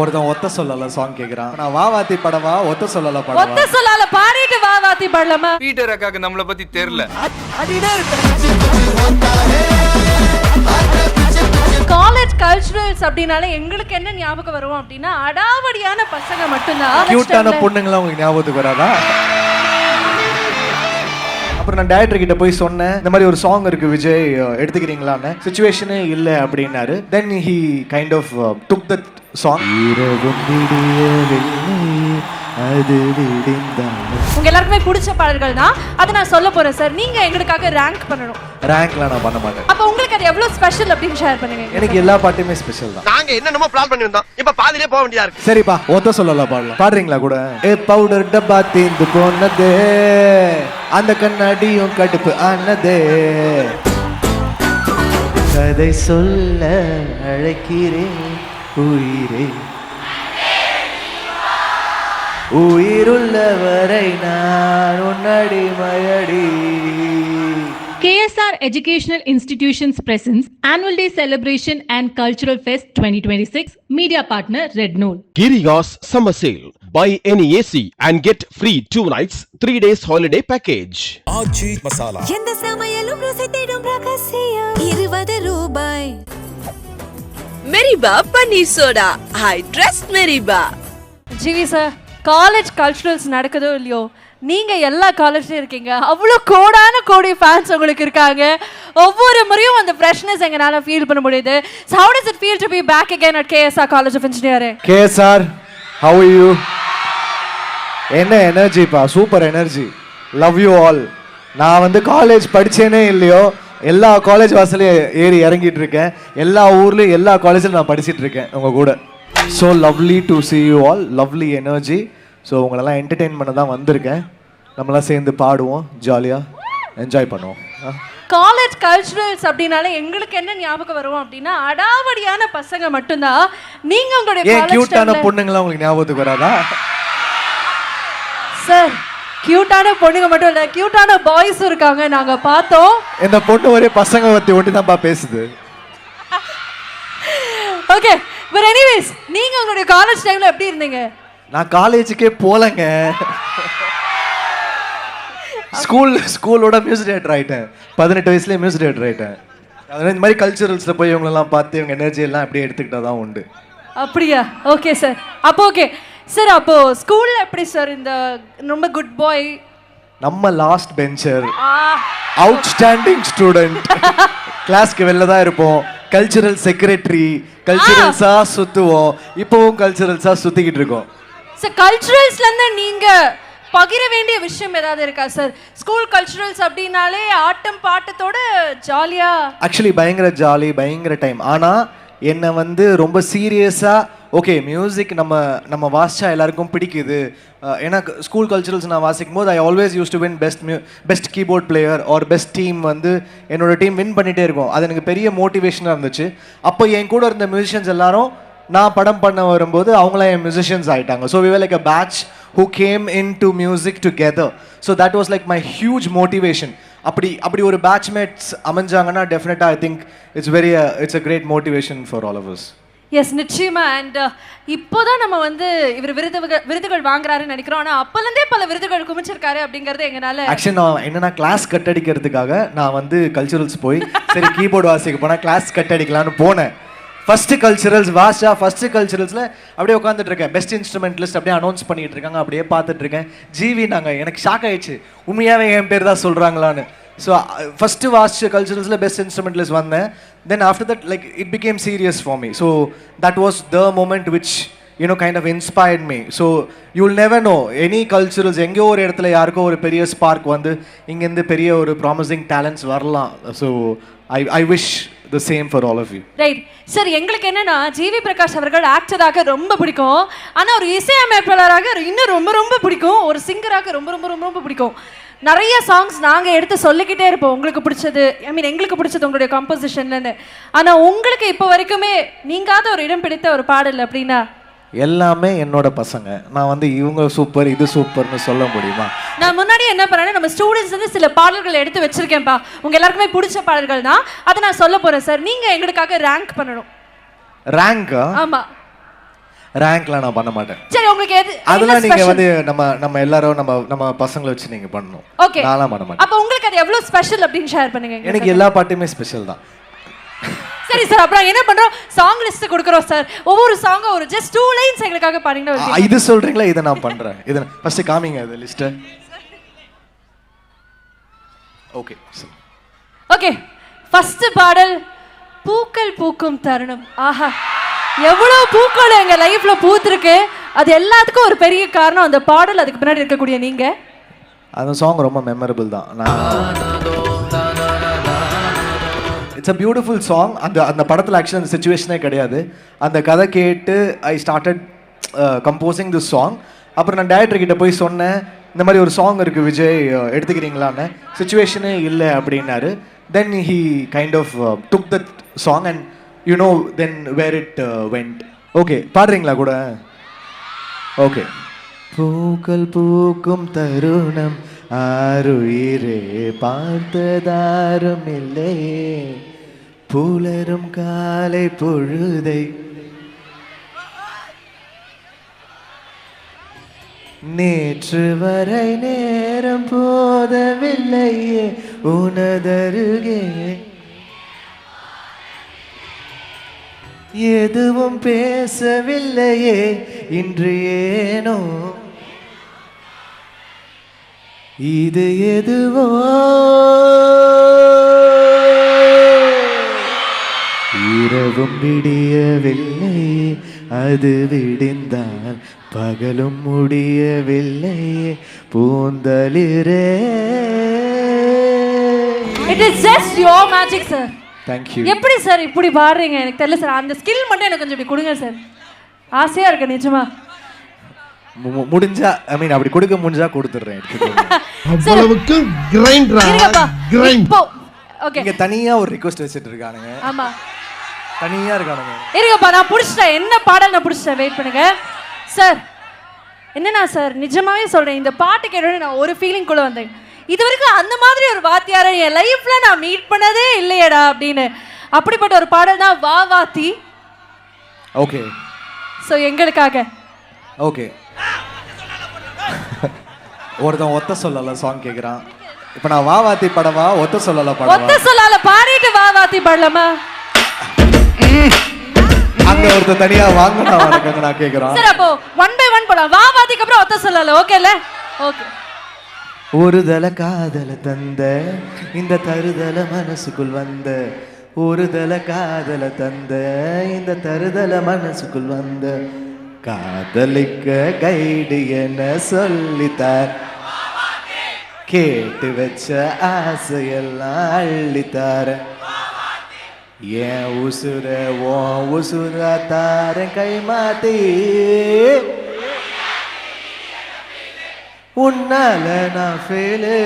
ஒருத்தன் ஒத்த சொல்லல சாங் கேக்குறான். நான் வாவாத்தி படமா ஒத்த சொல்லல படமா? ஒத்த சொல்லல பாடிட்டு வாவாத்தி பாடலாமா? பீட்டர் அக்காக்கு நம்மள பத்தி தெரியல. காலேஜ் கல்ச்சுரல்ஸ் அப்படினாலே எங்களுக்கு என்ன ஞாபகம் வரும் அப்படின்னா அடாவடியான பசங்க மட்டும்தான். கியூட்டான பொண்ணுங்களா உங்களுக்கு ஞாபகத்துக்கு வராதா? அப்புறம் நான் டைரக்டர் கிட்ட போய் சொன்னேன், இந்த மாதிரி ஒரு சாங் இருக்கு விஜய், எடுத்துக்கிறீங்களான்னு. சிச்சுவேஷனே இல்லை அப்படின்னாரு. Then he kind of took that song. உங்க எல்லாருக்குமே பிடிச்ச பாடல்கள் தான். அதை நான் சொல்ல போறேன் சார். நீங்க எங்களுக்காக ரேங்க் பண்ணணும். ரேங்க்லாம் நான் பண்ண மாட்டேன். அப்ப உங்களுக்கு அது எவ்வளவு ஸ்பெஷல் அப்படின்னு ஷேர் பண்ணுங்க. எனக்கு எல்லா பாட்டுமே ஸ்பெஷல் தான். நாங்க என்னென்னமோ பிளான் பண்ணி வந்தோம், இப்ப பாதியிலே போக வேண்டியதா இருக்கு. சரிப்பா, ஒத்த சொல்லல பாடலாம். பாடுறீங்களா கூட? ஏ பவுடர் டப்பா தீந்து போனதே, அந்த கண்ணாடியும் கடுப்பு ஆனதே, கதை சொல்ல அழைக்கிறேன் உயிரே, உயிருள்ளவரை நான் உன்னடி மயடி. KSR Educational Institutions presents Annual Day Celebration and Cultural Fest 2026. Media partner Red Nool. Girigas Summer Sale. Buy any AC and get free 2 nights, 3 days holiday package. ஆச்சி மசாலா. எந்த சமையலும் ருசி தேடும் ரகசியம் 20 ரூபாய். Meriba panneer soda. I trust Meriba. GV sir, college culturals நடக்குதோ இல்லையோ, நீங்க எல்லா காலேஜ்லயும் இருக்கீங்க. அவ்வளோ கோடான கோடி ஃபேன்ஸ் உங்களுக்கு இருக்காங்க. ஒவ்வொரு முறையும் அந்த ஃப்ரெஷ்னஸ் எங்களால ஃபீல் பண்ண முடியுது. So how does it feel to be back again at KSR College of Engineering? KSR, how are you? என்ன எனர்ஜிப்பா, super energy. Love you all. நான் வந்து காலேஜ் படிச்சேனே இல்லையோ, எல்லா காலேஜ் வாசலையும் ஏறி இறங்கிட்டு இருக்கேன். எல்லா ஊர்லயும் எல்லா காலேஜிலும் நான் படிச்சுட்டு இருக்கேன் உங்க கூட. So lovely to see you all, lovely energy. So உங்களெல்லாம் என்டர்டெயின் பண்ண தான் வந்திருக்கேன். நம்மளாம் சேர்ந்து பாடுவோம், ஜாலியாக என்ஜாய் பண்ணுவோம். காலேஜ் கல்ச்சுரல்ஸ் அப்படினாலே எங்களுக்கு என்ன ஞாபகம் வரும் அப்படின்னா அடாவடியான பசங்க மட்டும்தான். நீங்க உங்களுடைய கியூட்டான பொண்ணுங்களா உங்களுக்கு ஞாபகத்துக்கு வராதா? சார், கியூட்டான பொண்ணுங்க மட்டும் இல்ல, கியூட்டான பாய்ஸும் இருக்காங்க. நாங்க பார்த்தோம். இந்த பொண்ணு ஒரே பசங்க பத்தி ஒட்டி தான்ப்பா பேசுது. ஓகே, பட் எனிவேஸ், நீங்க உங்களுடைய காலேஜ் டைம்ல எப்படி இருந்தீங்க? நான் காலேஜுக்கே போலங்க. ஸ்கூலோட மியூசிக் டைரக்டர் ஆயிட்டேன். 18 வயசுலேயே மியூசிக் டைரக்டர் ஆயிட்டேன். அதனால இந்த மாதிரி கல்ச்சுரல்ஸில் போய் இவங்களெல்லாம் பார்த்து இவங்க எனர்ஜி எல்லாம் அப்படியே எடுத்துக்கிட்டா தான் உண்டு. அப்படியா? Okay sir. அப்போ ஓகே சார், அப்போ ஸ்கூல்ல எப்படி சார் இந்த ரொம்ப குட் பாய், நம்ம லாஸ்ட் பெஞ்சர், அவுட்ஸ்டாண்டிங் ஸ்டூடெண்ட், கிளாஸ்க்கு வெளில தான் இருப்போம், கல்ச்சுரல் செக்ரட்டரி, கல்ச்சுரல்ஸா சுத்துவோம், இப்போவும் கல்ச்சுரல்ஸா சுத்திக்கிட்டு இருக்கோம். சார், கல்ச்சுரல்ஸ்ல இருந்து நீங்க பகிர வேண்டிய விஷயம் ஏதாவது இருக்கா சார்? ஸ்கூல் கல்ச்சுரல்ஸ் அப்படின்னாலே ஆட்டம் பாட்டத்தோட ஜாலியா. ஆக்சுவலி பயங்கர ஜாலி, பயங்கர டைம். ஆனால் என்னை வந்து ரொம்ப சீரியஸாக ஓகே மியூசிக் நம்ம வாசிச்சா எல்லாருக்கும் பிடிக்குது. ஏன்னா ஸ்கூல் கல்ச்சுரல்ஸ் நான் வாசிக்கும் போது I always use to win best keyboard player or best team. வந்து என்னோட டீம் வின் பண்ணிகிட்டே இருக்கும். அது எனக்கு பெரிய மோட்டிவேஷனாக இருந்துச்சு. அப்போ என் கூட இருந்த மியூசிஷியன்ஸ் எல்லாரும் நான் படம் பண்ண வரும்போது அவங்களாம் என் மியூசிஷியன்ஸ் ஆகிட்டாங்க. So we were like a batch who came into music together. So that was like my huge motivation. அப்படி ஒரு பேட்ச்மேட்ஸ் அமைஞ்சாங்கன்னா definitely I think it's a great motivation for all of us. Yes, நிச்சயமா. And இப்போதான் நம்ம வந்து இவர் விருதுகள் வாங்குறாருன்னு நினைக்கிறோம். ஆனால் அப்போலேருந்தே பல விருதுகள் குமிச்சிருக்காரு அப்படிங்கிறது எங்களால். ஆக்சுவலி நான் என்னன்னா கிளாஸ் கட் அடிக்கிறதுக்காக நான் வந்து கல்ச்சுரல்ஸ் போய் சரி கீபோர்டு வாசிக்க போனால் கிளாஸ் கட் அடிக்கலான்னு போனேன். ஃபர்ஸ்ட் கல்ச்சுரல்ஸ் வாஷா, ஃபர்ஸ்ட் கல்ச்சுரல்ஸில் அப்படியே உட்காந்துட்டு இருக்கேன். பெஸ்ட் இன்ஸ்ட்ருமெண்டலிஸ்ட் அப்படியே அனௌன்ஸ் பண்ணிட்டு இருக்காங்க. அப்படியே பார்த்துட்டு இருக்கேன். ஜிவி எனக்கு ஷாக் ஆயிடுச்சு, உண்மையாகவே என் பேர் தான் சொல்கிறாங்களான்னு. ஸோ ஃபஸ்ட்டு வாசிச்ச கல்ச்சுரல்ஸில் பெஸ்ட் இன்ஸ்ட்ருமெண்டலிஸ்ட் வந்தேன். Then after that like it became serious for me. So that was the moment which kind of inspired me. So you'll never know any culturals எங்கேயோ ஒரு இடத்துல யாருக்கோ ஒரு பெரிய ஸ்பார்க் வந்து இங்கேருந்து பெரிய ஒரு ப்ராமிசிங் டேலண்ட்ஸ் வரலாம். So I wish the same for all of you. Right sir, எங்களுக்கு என்னன்னா ஜிவி பிரகாஷ் அவர்கள் ஆக்டராக ரொம்ப பிடிக்கும். ஆனால் ஒரு இசையமைப்பாளராக இன்னும் ரொம்ப ரொம்ப பிடிக்கும். ஒரு சிங்கராக ரொம்ப ரொம்ப ரொம்ப ரொம்ப பிடிக்கும். நிறைய சாங்ஸ் நாங்கள் எடுத்து சொல்லிக்கிட்டே இருப்போம், உங்களுக்கு பிடிச்சது, எங்களுக்கு பிடிச்சது உங்களுடைய கம்போசிஷன்லன்னு. ஆனால் உங்களுக்கு இப்போ வரைக்குமே நீங்காத ஒரு இடம் பிடித்த ஒரு பாடல் அப்படின்னா? எல்லாமே என்னோட பசங்க. நான் வந்து இவங்க சூப்பர் இது சூப்பர்னு சொல்ல முடியுமா? நான் முன்னாடி என்ன பண்ணேன்னா நம்ம ஸ்டூடெண்ட்ஸ் வந்து சில பாடல்கள் எடுத்து வச்சிருக்கேன்ப்பா. உங்க எல்லாருக்குமே பிடிச்ச பாடல்கள் தான். அதை நான் சொல்ல போறேன் சார். நீங்க எங்களுக்காக ரேங்க் பண்ணணும். ரேங்க்? ஆமா. ரேங்க்லாம் நான் பண்ண மாட்டேன். சரி உங்களுக்கு எது அதெல்லாம் நீங்க வந்து நம்ம எல்லாரும் நம்ம பசங்களை வச்சு நீங்க பண்ணணும். ஓகே நான்லாம் பண்ண மாட்டேன். அப்ப உங்களுக்கு அது எவ்வளவு ஸ்பெஷல் அப்படினு ஷேர் பண்ணுங்க. எனக்கு எல்லா பாட்டுமே ஸ்பெஷல் தான். சரி சார், அப்புறம் என்ன பண்றோம், சாங் லிஸ்ட் கொடுக்குறோம் சார். ஒவ்வொரு சாங் ஒரு ஜஸ்ட் 2 லைன்ஸ் எங்களுக்காக பாருங்க. இது சொல்றீங்களா? இத நான் பண்றேன். இத ஃபர்ஸ்ட் காமிங்க அந்த லிஸ்ட். ஓகே ஓகே, ஃபர்ஸ்ட் பாடல் பூக்கள் பூக்கும் தருணம். ஆஹா, எவ்வளவு பூக்கள் எங்க லைஃப்ல பூத்திருக்கு. அது எல்லாத்துக்கும் ஒரு பெரிய காரணம் அந்த பாடல், அதுக்கு பின்னாடி இருக்கக்கூடிய நீங்க. அந்த சாங் ரொம்ப மெமரபிள் தான். It's a beautiful song. அந்த படத்தில் ஆக்சுவலி அந்த சுச்சுவேஷனே கிடையாது. அந்த கதை கேட்டு I started composing this song. அப்புறம் நான் டைரக்டர் கிட்ட போய் சொன்னேன், இந்த மாதிரி ஒரு சாங் இருக்குது விஜய், எடுத்துக்கிறீங்களான்னு. சுச்சுவேஷனே இல்லை அப்படின்னாரு. Then he kind of took that song and you know then where it went. Okay, பாடுறீங்களா கூட? ஓகே. பூக்கள் பூக்கும் தருணம் ஆருயிரே பார்த்ததாரும் இல்லையே, புலரும் காலை பொழுதை நேற்று வரை நேரம் போதவில்லையே உனதருகே, எதுவும் பேசவில்லையே இன்று ஏனோ, இது எதுவோ இரவும் விடியவில்லை, அது விடிந்தால் பகலும் முடியவில்லை பூந்தளிரே. It is just your magic sir. Thank you. எப்படி சார் இப்படி பாடுறீங்க? எனக்கு தெரியல சார், அந்த ஸ்கில் மட்டும் எனக்கு கொஞ்சம் இப்படி கொடுங்க சார். ஆசையா இருக்கு நிஜமா. முடிஞ்சா ஐ மீன் அப்படி கொடுக்க முடிஞ்சா கொடுத்துறேன். அவ்வளவுக்கு கிரைண்டரா கிரைண்ட். ஓகே, இங்க தனியா ஒரு ரிக்வெஸ்ட் வச்சிட்டு இருக்கானுங்க. ஆமா, தனியா இருக்கானுங்க. இருங்கப்பா, நான் புடிச்சிட்டேன். என்ன பாடல் நான் புடிச்சிட்டேன், வெயிட் பண்ணுங்க சார். என்னன்னா சார், நிஜமாவே சொல்றேன், இந்த பாட்டு கேட்டோட நான் ஒரு ஃபீலிங் குள்ள வந்தேன். இது வரைக்கும் அந்த மாதிரி ஒரு வாத்தியாரை என் லைஃப்ல நான் மீட் பண்ணதே இல்லையடா அப்படின்னு. அப்படிப்பட்ட ஒரு பாடல் தான் வா வாத்தி. ஓகே, சோ எங்களுக்காக. ஓகே. ஒருத்தன் ஒத்த சொல்லல சாங் கேக்குறான். இப்போ நான் வா வாத்தி படவா ஒத்த சொல்லல படவா? ஒத்த சொல்லல பாடிட்டு வா வாத்தி பாடலாமா? அங்க ஒருத்தன் தனியா வாங்கடா வரங்க நான் கேக்குறான். சரி, அப்போ 1 by 1 போலாம். வா வாத்திக்கு அப்புறம் ஒத்த சொல்லல. ஓகேல? ஓகே. ஒருதல காதல தந்த இந்த தருதல மனசுக்குள் வந்த, ஒருதல காதல தந்த இந்த தருதல மனசுக்குள் வந்த, காதலிக்க கைடு என சொல்லித்தார், கேட்டு வச்ச ஆசையெல்லாம் அள்ளித்தார, என் உசுர ஓ உசுர தார கை மாத்தி, உன்னால நான் ஃபெயிலு,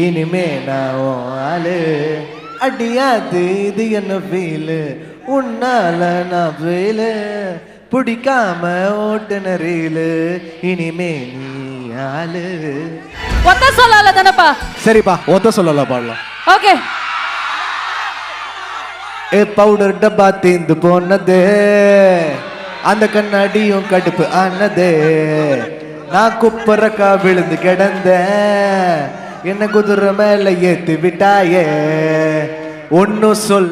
இனிமே நான் ஆளு, அடியாது இது என்ன ஃபீலு, உன்னால நான் ஃபெயிலு, பிடிக்காம ஓட்டுன ரீலு, இனிமே நீ ஆளு. ஒத்த சொல்லல தானப்பா? சரிப்பா, ஒத்த சொல்லல பாடலாம். ஓகே. ஏ பவுடர் டப்பா தீந்து போனதே, அந்த கண்ணாடியும் கடுப்பு ஆனதே, நான் குப்பரக்கா விழுந்து கிடந்தேன், என்ன குதிரை மேல ஏத்து விட்டாயே, ஒன்னும் சொல்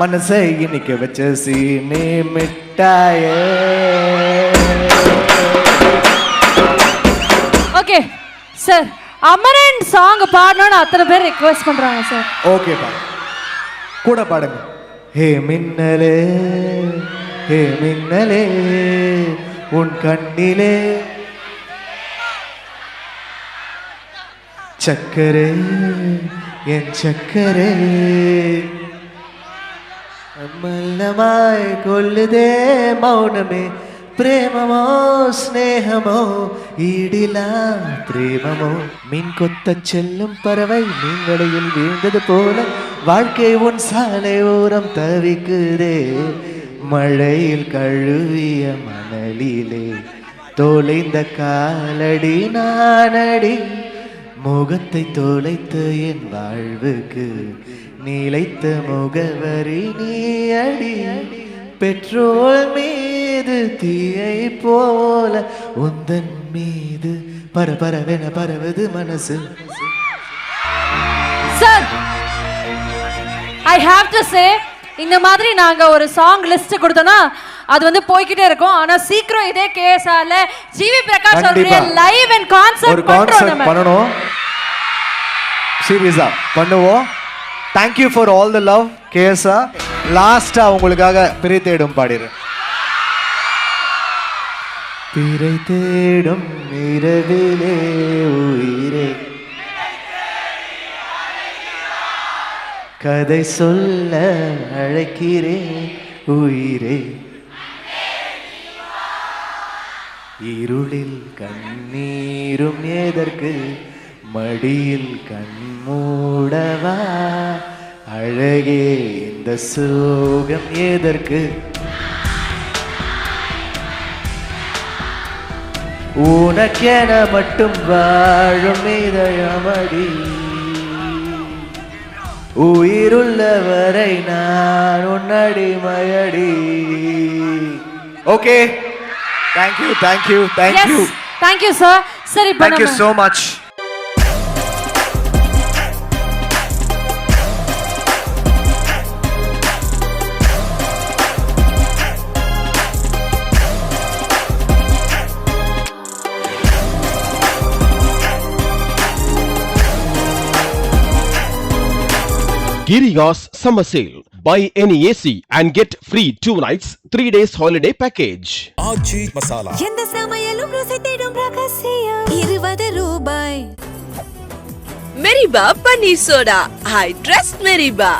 மனசை இன்னைக்கு வச்ச சீனி மிட்டாயே. ஓகே சார், அமரன் சாங் பாடணும்னு அத்தனை பேர் ரிக்வெஸ்ட் பண்றாங்க சார். ஓகேப்பா, கூட பாடுங்க. ஹே மின்னலே ஹே மின்னலே உன் கண்ணிலே சக்கரே என் சக்கரே, மல்லமாய் கொல்லுதே மௌனமே, பிரேமமோ ஸ்நேகமோ ஈடிலா பிரேமமோ, மீன் கொத்த செல்லும் பறவை மீன்வலையில் வீழ்ந்தது போல, வாழ்க்கை உன் சாலை ஓரம் தவிக்குதே, மழையில் கழுவிய மணலிலே தொலைந்த காலடி நானடி, முகத்தை தொலைத்த என் வாழ்வுக்கு நீலைத்த முகவரி நீ அடி. பெட்ரோல் மீது தீயை போல உந்தன் மீது பரபரவென பரவது மனசு. Sir, I have to say, இந்த மாதிரி நாங்க ஒரு சாங் லிஸ்ட் கொடுத்தோம்னா அது வந்து போய்கிட்டே இருக்கும். ஆனா சீக்கிரம் இதே கேஸால ஜிவி பிரகாஷ் அவருடைய லைவ் அண்ட் கான்சர்ட் ஒரு கான்சர்ட் பண்ணனும். சீரியஸா பண்ணுவோம். Thank you for all the love கேஸா. லாஸ்டா உங்களுக்காக பிறை தேடும் பாடிறேன். பிறை தேடும் இரவிலே உயிரே கதை சொல்ல அழைக்கிறேன் உயிரே. இருளில் கண்ணீரும் எதற்கு மடியில் கண்மூடவா அழகே இந்த சோகம் எதற்கு. உனக்கென மட்டும் வாழும் இதயமடி உயிருள்ளவரை நான் உன்னடிமையடி. Okay, thank you thank you thank you thank you sir. சரி, thank you so much. Giriga's Summer Sale. Buy any AC and get free 2 nights, 3 days holiday package. ஆச்சி மசாலா எந்த சமையலும் ருசி தேடும் ரகசியம் 20 ரூபாய். Meriba panneer soda. I trust Meriba.